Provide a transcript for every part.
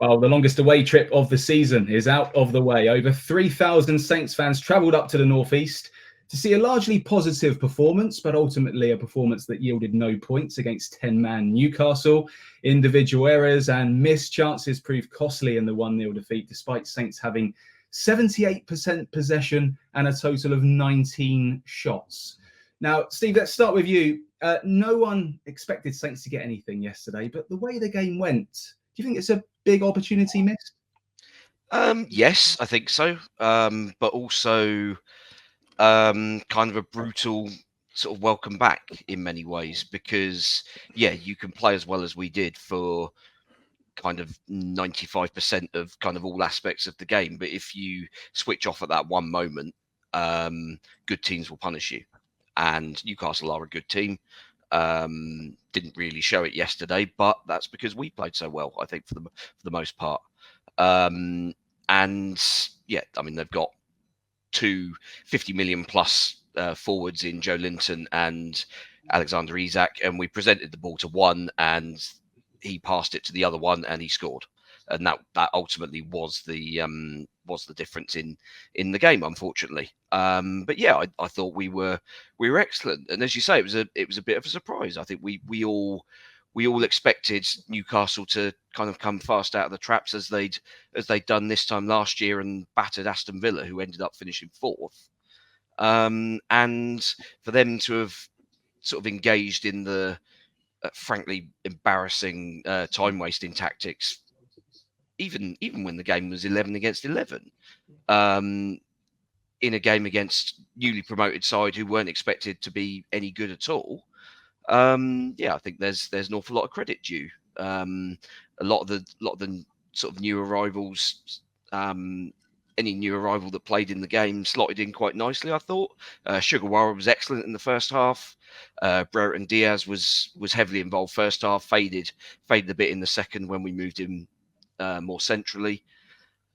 Well, the longest away trip of the season is out of the way. Over 3,000 Saints fans travelled up to the northeast to see a largely positive performance, but ultimately a performance that yielded no points against 10-man Newcastle. Individual errors and missed chances proved costly in the 1-0 defeat, despite Saints having 78% possession and a total of 19 shots. Now, Steve, let's start with you. No one expected Saints to get anything yesterday, but the way the game went, do you think it's a big opportunity missed? Yes, I think so. But also kind of a brutal sort of welcome back in many ways, because, yeah, you can play as well as we did for kind of 95% of kind of all aspects of the game. But if you switch off at that one moment, good teams will punish you. And Newcastle are a good team. Didn't really show it yesterday, but that's because we played so well, I think, for the most part. And yeah, I mean, they've got two 50 million plus forwards in Joe Linton and Alexander Isak, and we presented the ball to one, and he passed it to the other one, and he scored. And that ultimately was the difference in the game, unfortunately. But yeah, I thought we were excellent, and as you say, it was a bit of a surprise. I think we all expected Newcastle to kind of come fast out of the traps as they'd done this time last year and battered Aston Villa, who ended up finishing fourth. And for them to have sort of engaged in the frankly embarrassing time wasting tactics, even when the game was 11 against 11, in a game against newly promoted side who weren't expected to be any good at all. Yeah, I think there's an awful lot of credit due. A lot of the sort of new arrivals, any new arrival that played in the game slotted in quite nicely, I thought. Sugawara was excellent in the first half. Brereton Diaz was heavily involved first half, faded a bit in the second when we moved him more centrally.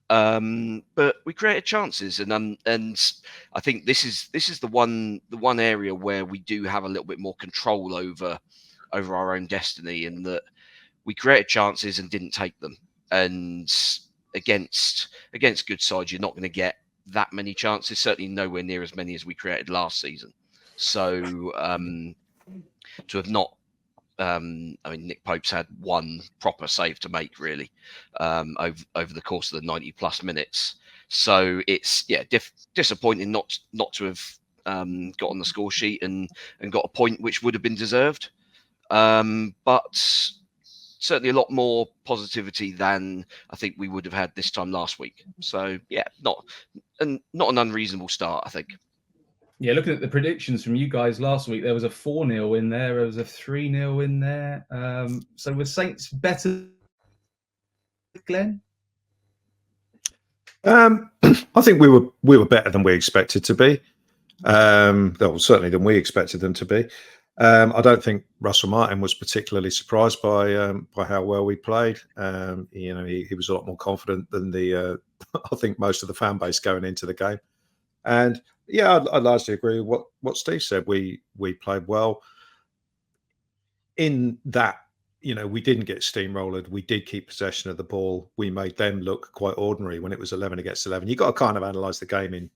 But we created chances, and I think this is the one area where we do have a little bit more control over our own destiny, in that we created chances and didn't take them. And against good sides, you're not going to get that many chances. Certainly nowhere near as many as we created last season. So to have not, I mean, Nick Pope's had one proper save to make, really, over the course of the 90 plus minutes. So it's disappointing not to have got on the score sheet and got a point which would have been deserved. But certainly a lot more positivity than I think we would have had this time last week. So yeah, not an unreasonable start, I think. Yeah, looking at the predictions from you guys last week, there was a 4-0 in there, there was a 3-0 in there. So were Saints better, Glen? I think we were better than we expected to be. Well, certainly than we expected them to be. I don't think Russell Martin was particularly surprised by how well we played. He was a lot more confident than I think most of the fan base going into the game. And yeah, I largely agree with what Steve said. We played well in that. We didn't get steamrolled. We did keep possession of the ball. We made them look quite ordinary when it was 11 against 11. You've got to kind of analyse the game in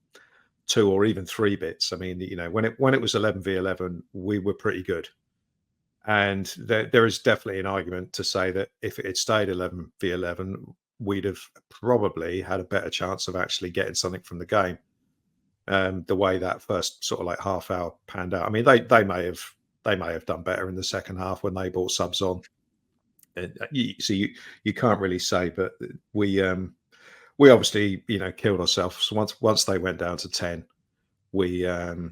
2 or even 3 bits. I mean, when it was 11v11, we were pretty good. And there is definitely an argument to say that if it had stayed 11v11, we'd have probably had a better chance of actually getting something from the game. The way that first sort of like half hour panned out. I mean, they may have done better in the second half when they brought subs on. So you can't really say, but we obviously killed ourselves. So once they went down to 10, we the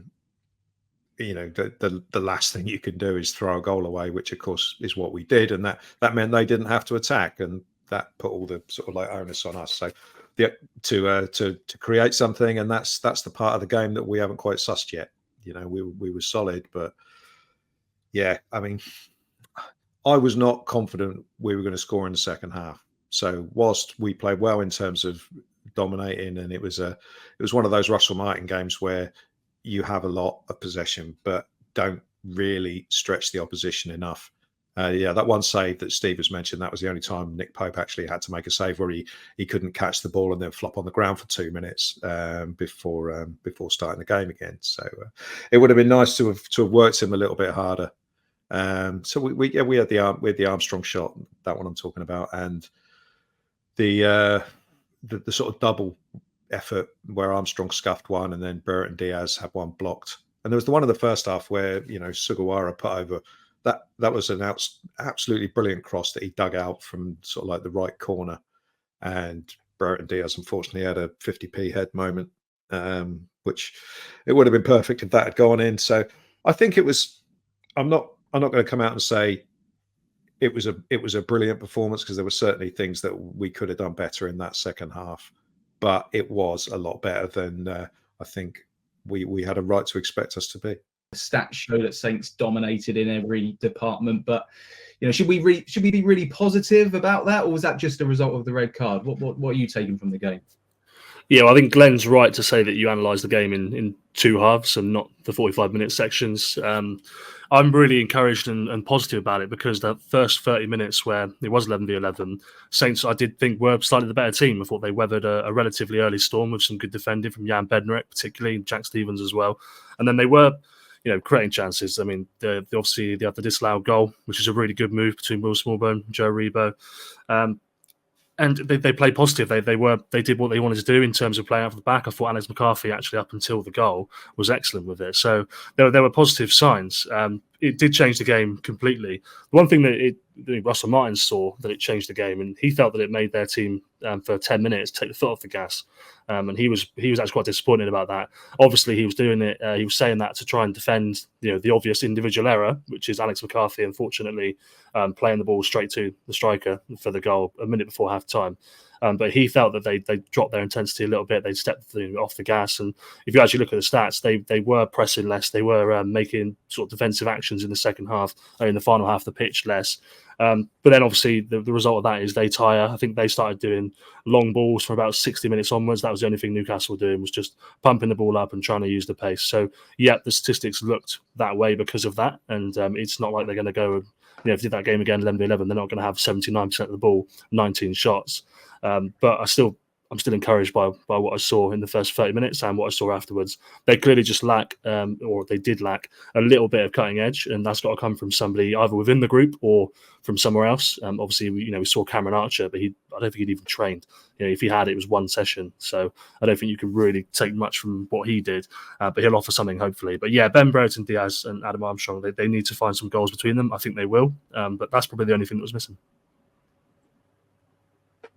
last thing you can do is throw a goal away, which of course is what we did, and that meant they didn't have to attack, and that put all the sort of like onus on us. So yeah, to create something, and that's the part of the game that we haven't quite sussed yet. We were solid, but yeah, I mean, I was not confident we were going to score in the second half. So whilst we played well in terms of dominating, and it was one of those Russell Martin games where you have a lot of possession, but don't really stretch the opposition enough. Yeah, that one save that Steve has mentioned, that was the only time Nick Pope actually had to make a save where he couldn't catch the ball and then flop on the ground for 2 minutes before starting the game again. So it would have been nice to have worked him a little bit harder. So we had the Armstrong shot, that one I'm talking about, and the sort of double effort where Armstrong scuffed one and then Burton Diaz had one blocked. And there was the one in the first half where Sugawara put over. That was an absolutely brilliant cross that he dug out from sort of like the right corner, and Burton Diaz unfortunately had a 50p head moment, which it would have been perfect if that had gone in. So I think it was. I'm not going to come out and say it was a brilliant performance, because there were certainly things that we could have done better in that second half, but it was a lot better than I think we had a right to expect us to be. The stats show that Saints dominated in every department, but should we be really positive about that, or was that just a result of the red card? What are you taking from the game? Yeah, well, I think Glen's right to say that you analyse the game in two halves and not the 45-minute sections. I'm really encouraged and positive about it, because the first 30 minutes where it was 11v11, Saints, I did think, were slightly the better team. I thought they weathered a relatively early storm with some good defending from Jan Bednarek, particularly, and Jack Stevens as well. And then they were creating chances. I mean, obviously they had the disallowed goal, which is a really good move between Will Smallbone and Joe Rebo. And they played positive. They did what they wanted to do in terms of playing out from the back. I thought Alex McCarthy, actually, up until the goal, was excellent with it. So there were positive signs. It did change the game completely. The one thing that Russell Martin saw, that it changed the game, and he felt that it made their team for 10 minutes take the foot off the gas. And he was actually quite disappointed about that. Obviously, he was doing it. He was saying that to try and defend the obvious individual error, which is Alex McCarthy, unfortunately, playing the ball straight to the striker for the goal a minute before half time. But he felt that they dropped their intensity a little bit. They stepped off the gas. And if you actually look at the stats, they were pressing less. They were making sort of defensive actions in the second half, in the final half of the pitch less. But then obviously the result of that is they tire. I think they started doing long balls from about 60 minutes onwards. That was the only thing Newcastle were doing, was just pumping the ball up and trying to use the pace. So yeah, the statistics looked that way because of that. And it's not like they're going to go, if they did that game again 11-11, they're not going to have 79% of the ball, 19 shots. But I'm still encouraged by what I saw in the first 30 minutes and what I saw afterwards. They clearly just lack, or they did lack, a little bit of cutting edge, and that's got to come from somebody either within the group or from somewhere else. Obviously, we saw Cameron Archer, but I don't think he'd even trained. If he had, it was one session, so I don't think you can really take much from what he did. But he'll offer something, hopefully. But yeah, Ben Brereton Diaz and Adam Armstrong, they need to find some goals between them. I think they will, but that's probably the only thing that was missing.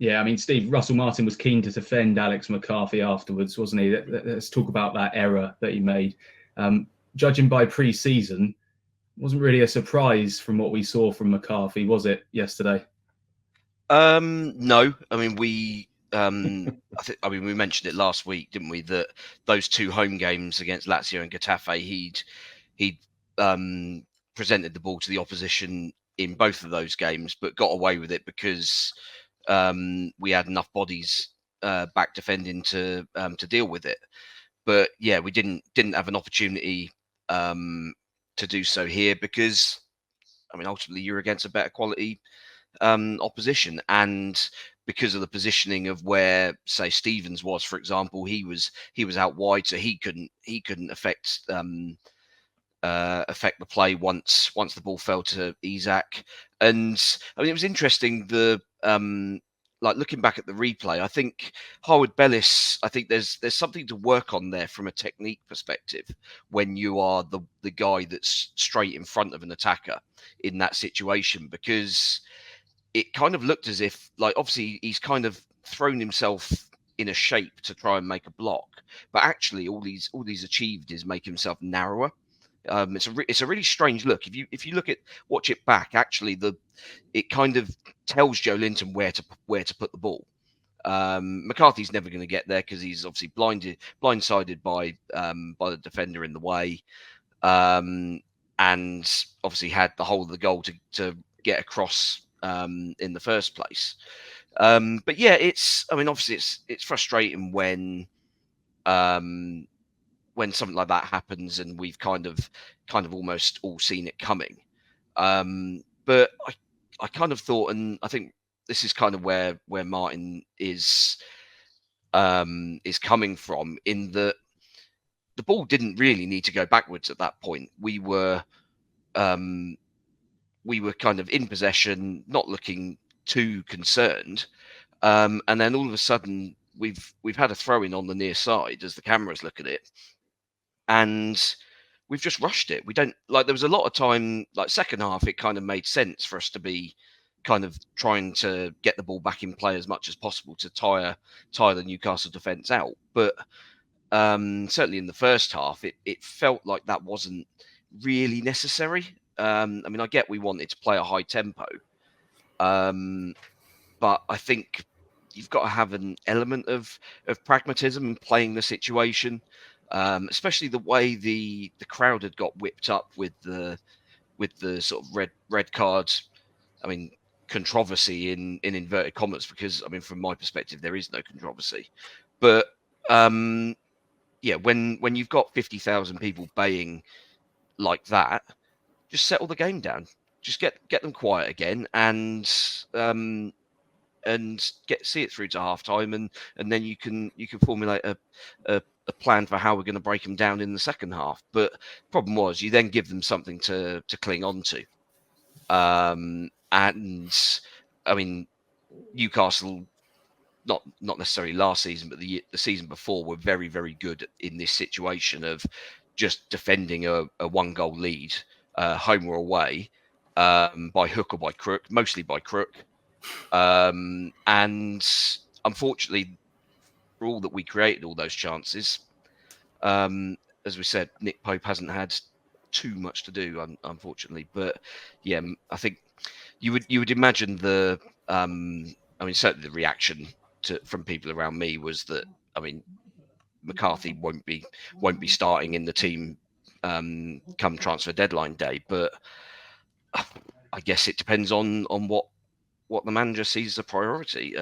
Yeah, I mean, Steve, Russell Martin was keen to defend Alex McCarthy afterwards, wasn't he? Let's talk about that error that he made. Judging by pre-season, wasn't really a surprise from what we saw from McCarthy, was it, yesterday? No, I mean we mentioned it last week, didn't we? That those two home games against Lazio and Getafe, he'd presented the ball to the opposition in both of those games, but got away with it because we had enough bodies back defending to deal with it. But yeah, we didn't have an opportunity to do so here, because ultimately you're against a better quality opposition, and because of the positioning of where, say, Stevens was, for example, he was out wide, so he couldn't affect the play once the ball fell to Isak. And it was interesting, looking back at the replay, I think Harwood Bellis, I think there's something to work on there from a technique perspective when you are the guy that's straight in front of an attacker in that situation, because it kind of looked as if, obviously he's kind of thrown himself in a shape to try and make a block, but actually all he's achieved is make himself narrower. It's a really strange look. If you watch it back, actually it kind of tells Joe Linton where to put the ball. McCarthy's never going to get there because he's obviously blindsided by the defender in the way, and obviously had the whole of the goal to get across in the first place. But yeah, obviously it's frustrating when something like that happens, and we've kind of almost all seen it coming. But But I kind of thought, and I think this is kind of where Martin is coming from, in that the ball didn't really need to go backwards at that point. We were kind of in possession, not looking too concerned, and then all of a sudden we've had a throw in on the near side as the cameras look at it, and we've just rushed it. We don't like. There was a lot of time, like second half, it kind of made sense for us to be kind of trying to get the ball back in play as much as possible to tire the Newcastle defence out. But certainly in the first half, it felt like that wasn't really necessary. I mean, I get we wanted to play a high tempo, but I think you've got to have an element of pragmatism in playing the situation, especially the way the crowd had got whipped up with the sort of red cards. I mean, controversy in inverted commas, because I mean, from my perspective, there is no controversy. But yeah, when you've got 50,000 people baying like that, just settle the game down. Just get them quiet again, and see it through to half time, and then you can formulate a plan for how we're going to break them down in the second half. But problem was, you then give them something to cling on to. And I mean, Newcastle, not necessarily last season, but the season before, were very, very good in this situation of just defending a 1-goal lead, home or away, by hook or by crook, mostly by crook. And unfortunately, for all that we created all those chances, as we said, Nick Pope hasn't had too much to do, unfortunately. But yeah, I think you would imagine I mean, certainly the reaction from people around me was that, I mean, McCarthy won't be starting in the team come transfer deadline day. But I guess it depends on what the manager sees as a priority.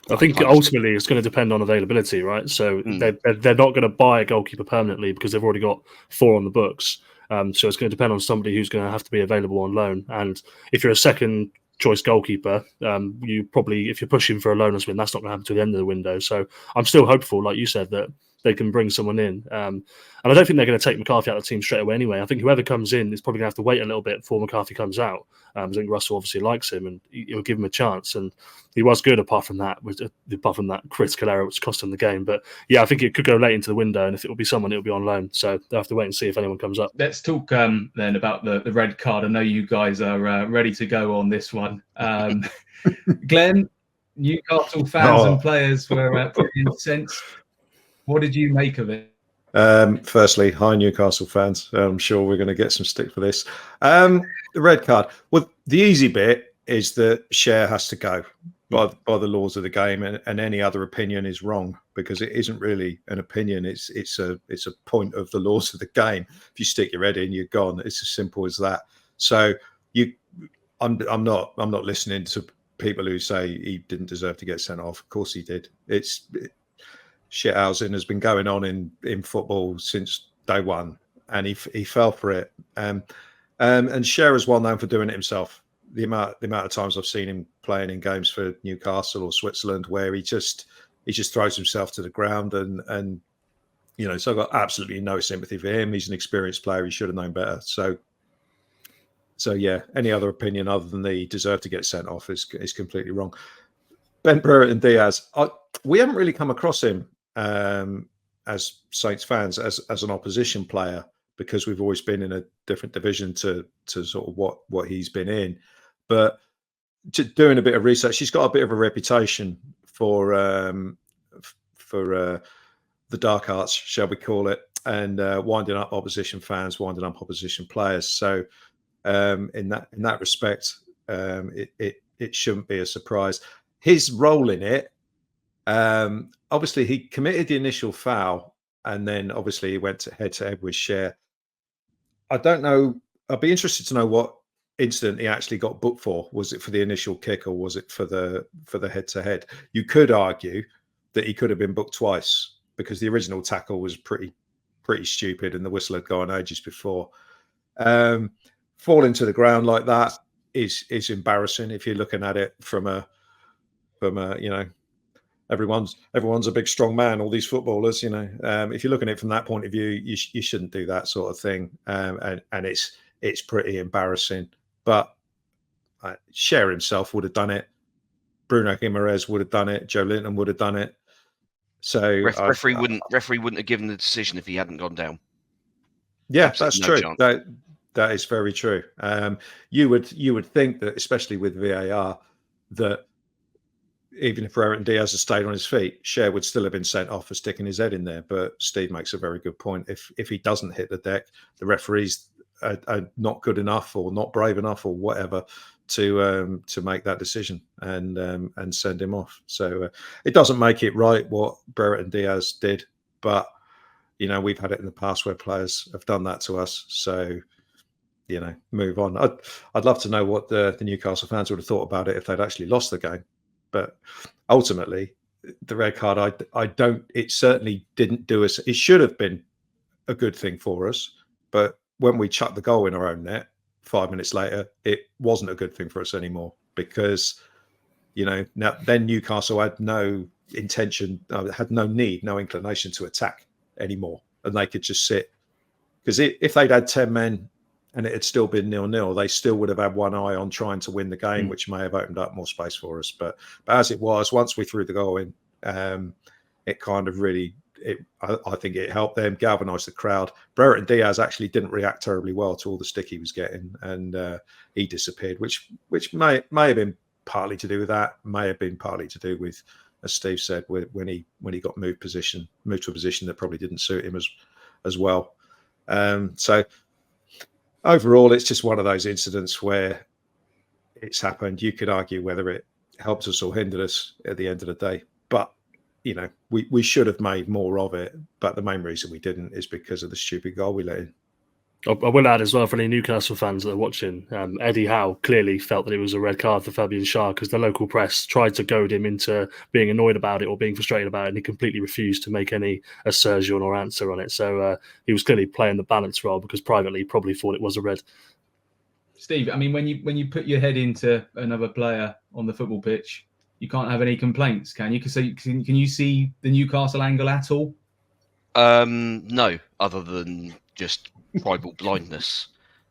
I think ultimately it's going to depend on availability, right? So they're not going to buy a goalkeeper permanently because they've already got 4 on the books. So it's going to depend on somebody who's going to have to be available on loan. And if you're a second choice goalkeeper, you probably, if you're pushing for a loaners win, that's not going to happen to the end of the window. So I'm still hopeful, like you said, that they can bring someone in. And I don't think they're going to take McCarthy out of the team straight away anyway. I think whoever comes in is probably going to have to wait a little bit before McCarthy comes out. I think Russell obviously likes him and he'll give him a chance. And he was good apart from that critical error which cost him the game. But yeah, I think it could go late into the window, and if it will be someone, it'll be on loan. So they'll have to wait and see if anyone comes up. Let's talk then about the red card. I know you guys are ready to go on this one. Glen, Newcastle fans and players were pretty incensed. What did you make of it? Firstly, hi Newcastle fans. I'm sure we're going to get some stick for this. The red card. Well, the easy bit is that Cher has to go by the laws of the game, and any other opinion is wrong, because it isn't really an opinion. It's a point of the laws of the game. If you stick your head in, you're gone. It's as simple as that. So I'm not listening to people who say he didn't deserve to get sent off. Of course he did. Shithousing has been going on in football since day one, and he fell for it. And Cher is well known for doing it himself. The amount of times I've seen him playing in games for Newcastle or Switzerland where he just throws himself to the ground, and so I've got absolutely no sympathy for him. He's an experienced player. He should have known better. So yeah, any other opinion other than he deserved to get sent off is completely wrong. Ben Brereton and Diaz, we haven't really come across him as Saints fans as an opposition player, because we've always been in a different division to sort of what he's been in. But doing a bit of research, he's got a bit of a reputation for the dark arts, shall we call it, and winding up opposition fans, winding up opposition players. So in that respect, it shouldn't be a surprise. His role in it, obviously he committed the initial foul, and then obviously he went head to head with Cher. I don't know. I'd be interested to know what incident he actually got booked for. Was it for the initial kick, or was it for the head to head? You could argue that he could have been booked twice, because the original tackle was pretty stupid, and the whistle had gone ages before. Falling to the ground like that, is embarrassing if you're looking at it from a everyone's a big strong man, all these footballers, if you're looking at it from that point of view, you shouldn't do that sort of thing, and it's pretty embarrassing. But Cher himself would have done it, Bruno Guimaraes would have done it, Joe Linton would have done it. So referee wouldn't have given the decision if he hadn't gone down. Yeah, Absolutely that's true. That is very true. You would think that, especially with VAR, that even if Brereton Diaz had stayed on his feet, Cher would still have been sent off for sticking his head in there. But Steve makes a very good point. If he doesn't hit the deck, the referees are not good enough or not brave enough or whatever to make that decision and send him off. So it doesn't make it right what Brereton Diaz did, but we've had it in the past where players have done that to us. So move on. I'd love to know what the Newcastle fans would have thought about it if they'd actually lost the game. But ultimately, the red card, it certainly didn't do us. It should have been a good thing for us. But when we chucked the goal in our own net 5 minutes later, it wasn't a good thing for us anymore because, then Newcastle had no intention, had no need, no inclination to attack anymore. And they could just sit. Because if they'd had 10 men and it had still been 0-0, they still would have had one eye on trying to win the game, which may have opened up more space for us. But as it was, once we threw the goal in, it kind of really, I think it helped them, galvanised the crowd. Brereton Diaz actually didn't react terribly well to all the stick he was getting, and he disappeared, which may have been partly to do with that, may have been partly to do with, as Steve said, when he got moved to a position that probably didn't suit him as well. So overall, it's just one of those incidents where it's happened. You could argue whether it helped us or hindered us at the end of the day. But, we should have made more of it. But the main reason we didn't is because of the stupid goal we let in. I will add as well, for any Newcastle fans that are watching, Eddie Howe clearly felt that it was a red card for Fabian Schär because the local press tried to goad him into being annoyed about it or being frustrated about it, and he completely refused to make any assertion or answer on it. So he was clearly playing the balance role because privately he probably thought it was a red. Steve, I mean, when you put your head into another player on the football pitch, you can't have any complaints, can you? Can you see the Newcastle angle at all? No, other than just tribal blindness.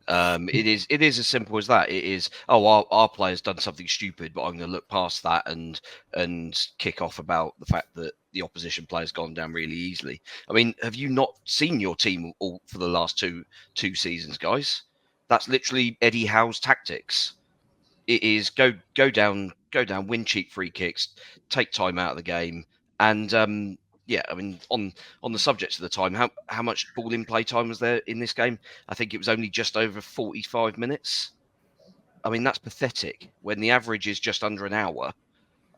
It is as simple as that. It is, our player's done something stupid, but I'm going to look past that and kick off about the fact that the opposition player's gone down really easily. I mean, have you not seen your team all for the last two seasons, guys? That's literally Eddie Howe's tactics. It is go down, win cheap free kicks, take time out of the game, and yeah, I mean, on the subject of the time, how much ball in play time was there in this game? I think it was only just over 45 minutes. I mean, that's pathetic when the average is just under an hour.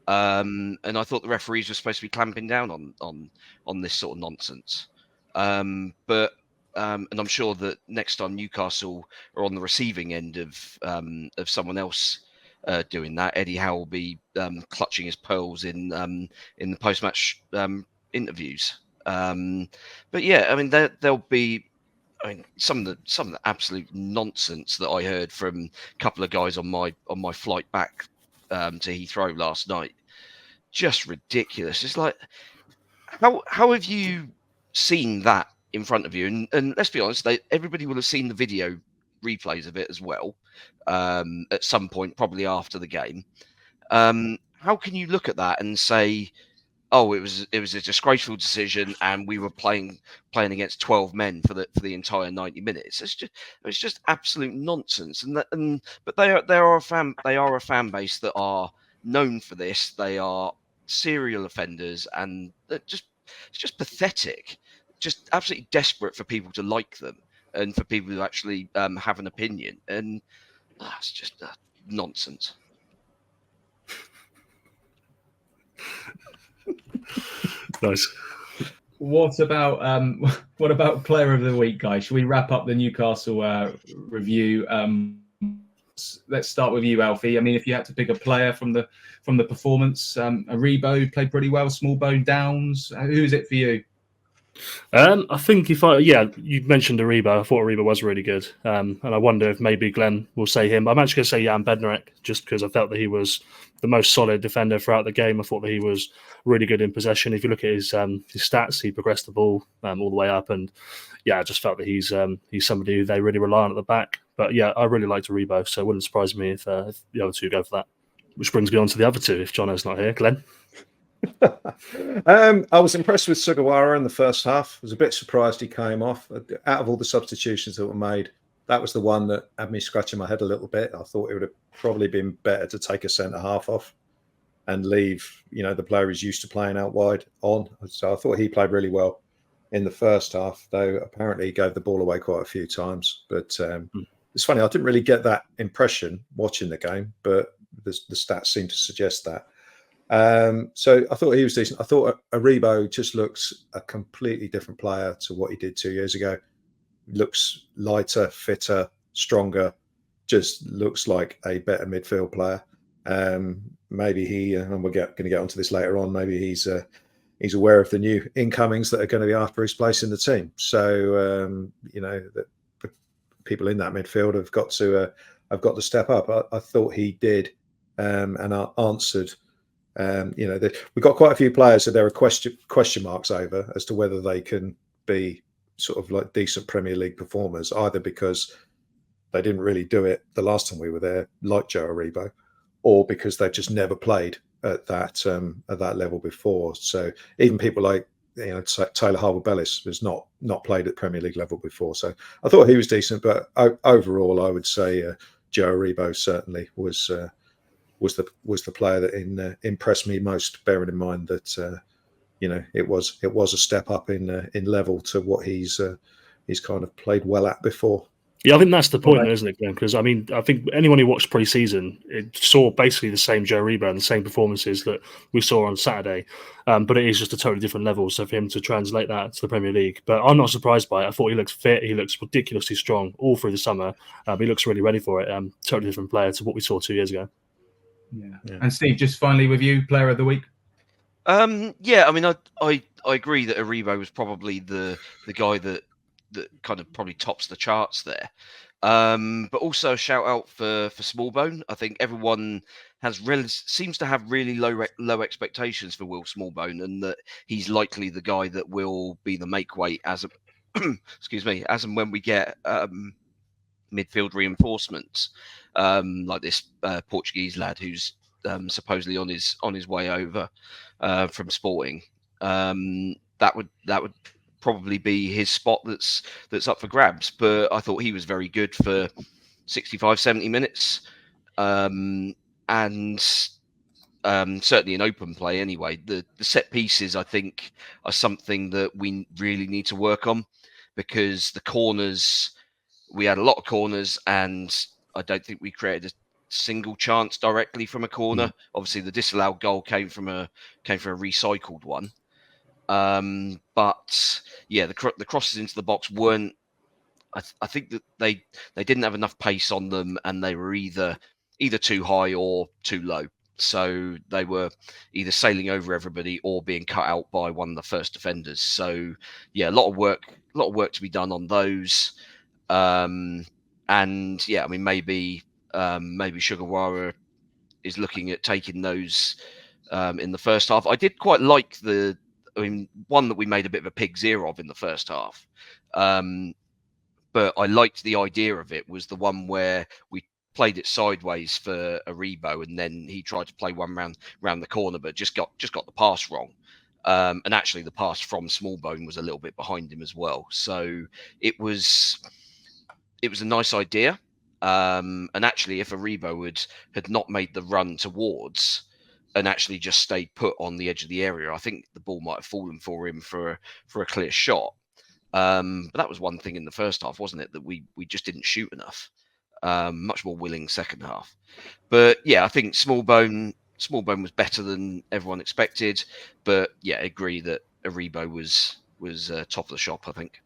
And I thought the referees were supposed to be clamping down on this sort of nonsense. But I'm sure that next time Newcastle are on the receiving end of someone else doing that, Eddie Howe will be clutching his pearls in the post-match interviews. But yeah, I mean, there'll be, I mean, some of the absolute nonsense that I heard from a couple of guys on my flight back to Heathrow last night. Just ridiculous. It's like, how have you seen that in front of you? And let's be honest, everybody will have seen the video replays of it as well at some point, probably after the game. How can you look at that and say, oh, it was a disgraceful decision, and we were playing against 12 men for the entire 90 minutes? It's just absolute nonsense. But they are a fan base that are known for this. They are serial offenders, and it's just pathetic. Just absolutely desperate for people to like them and for people to actually have an opinion. And it's just nonsense. Nice. What about player of the week, guys? Should we wrap up the Newcastle review? Let's start with you, Alfie. I mean, if you had to pick a player from the performance, Aribo played pretty well. Smallbone, Downs. Who is it for you? I think you mentioned Aribo. I thought Aribo was really good, and I wonder if maybe Glen will say him. I'm actually going to say Jan Bednarek, just because I felt that he was the most solid defender throughout the game. I thought that he was really good in possession. If you look at his stats, he progressed the ball all the way up, and I just felt that he's somebody who they really rely on at the back. But yeah, I really liked Aribo, so it wouldn't surprise me if the other two go for that. Which brings me on to the other two. If Jono's not here, Glen. I was impressed with Sugawara in the first half. I was a bit surprised he came off. Out of all the substitutions that were made, that was the one that had me scratching my head a little bit. I thought it would have probably been better to take a centre half off and leave, the player he's used to playing out wide on. So I thought he played really well in the first half, though apparently he gave the ball away quite a few times. But it's funny, I didn't really get that impression watching the game, but the stats seem to suggest that. So I thought he was decent. I thought Aribo just looks a completely different player to what he did 2 years ago. Looks lighter, fitter, stronger. Just looks like a better midfield player. Maybe he, and we're going to get onto this later on. Maybe he's aware of the new incomings that are going to be after his place in the team. So that people in that midfield have got to step up. I thought he did, and answered. We've got quite a few players that there are question marks over as to whether they can be sort of like decent Premier League performers, either because they didn't really do it the last time we were there, like Joe Aribo, or because they've just never played at that level before. So even people like Taylor Harwood-Bellis has not played at Premier League level before. So I thought he was decent, but overall, I would say Joe Aribo certainly was the player that impressed me most, bearing in mind that it was a step up in level to what he's kind of played well at before. Yeah, I think that's the point, isn't it, Glenn? Because I think anyone who watched pre-season, it saw basically the same Joe Aribo and the same performances that we saw on Saturday, but it is just a totally different level. So for him to translate that to the Premier League, but I'm not surprised by it. I thought he looks fit. He looks ridiculously strong all through the summer. He looks really ready for it. Totally different player to what we saw 2 years ago. Yeah. And Steve, just finally with you, player of the week. I agree that Aribo was probably the guy that kind of probably tops the charts there. But also a shout out for Smallbone. I think everyone seems to have really low expectations for Will Smallbone, and that he's likely the guy that will be the make weight as and when we get midfield reinforcements, like this Portuguese lad who's supposedly on his way over from Sporting. That would probably be his spot that's up for grabs. But I thought he was very good for 65-70 minutes, and certainly in open play anyway. The set pieces, I think, are something that we really need to work on, because the corners, we had a lot of corners, and I don't think we created a single chance directly from a corner. Obviously, the disallowed goal came from a recycled one. But yeah, the crosses into the box weren't. I think that they didn't have enough pace on them, and they were either too high or too low. So they were either sailing over everybody or being cut out by one of the first defenders. So yeah, a lot of work to be done on those. And yeah, I mean, maybe Sugawara is looking at taking those in the first half. I did quite like one that we made a bit of a pig's ear of in the first half. But I liked the idea of it, was the one where we played it sideways for Aribo, and then he tried to play one round the corner, but just got the pass wrong. And actually the pass from Smallbone was a little bit behind him as well. So it was a nice idea. And actually, if Aribo had not made the run towards and actually just stayed put on the edge of the area, I think the ball might have fallen for him for a clear shot. But that was one thing in the first half, wasn't it? That we just didn't shoot enough. Much more willing second half. But yeah, I think Smallbone was better than everyone expected. But yeah, I agree that Aribo was top of the shop, I think.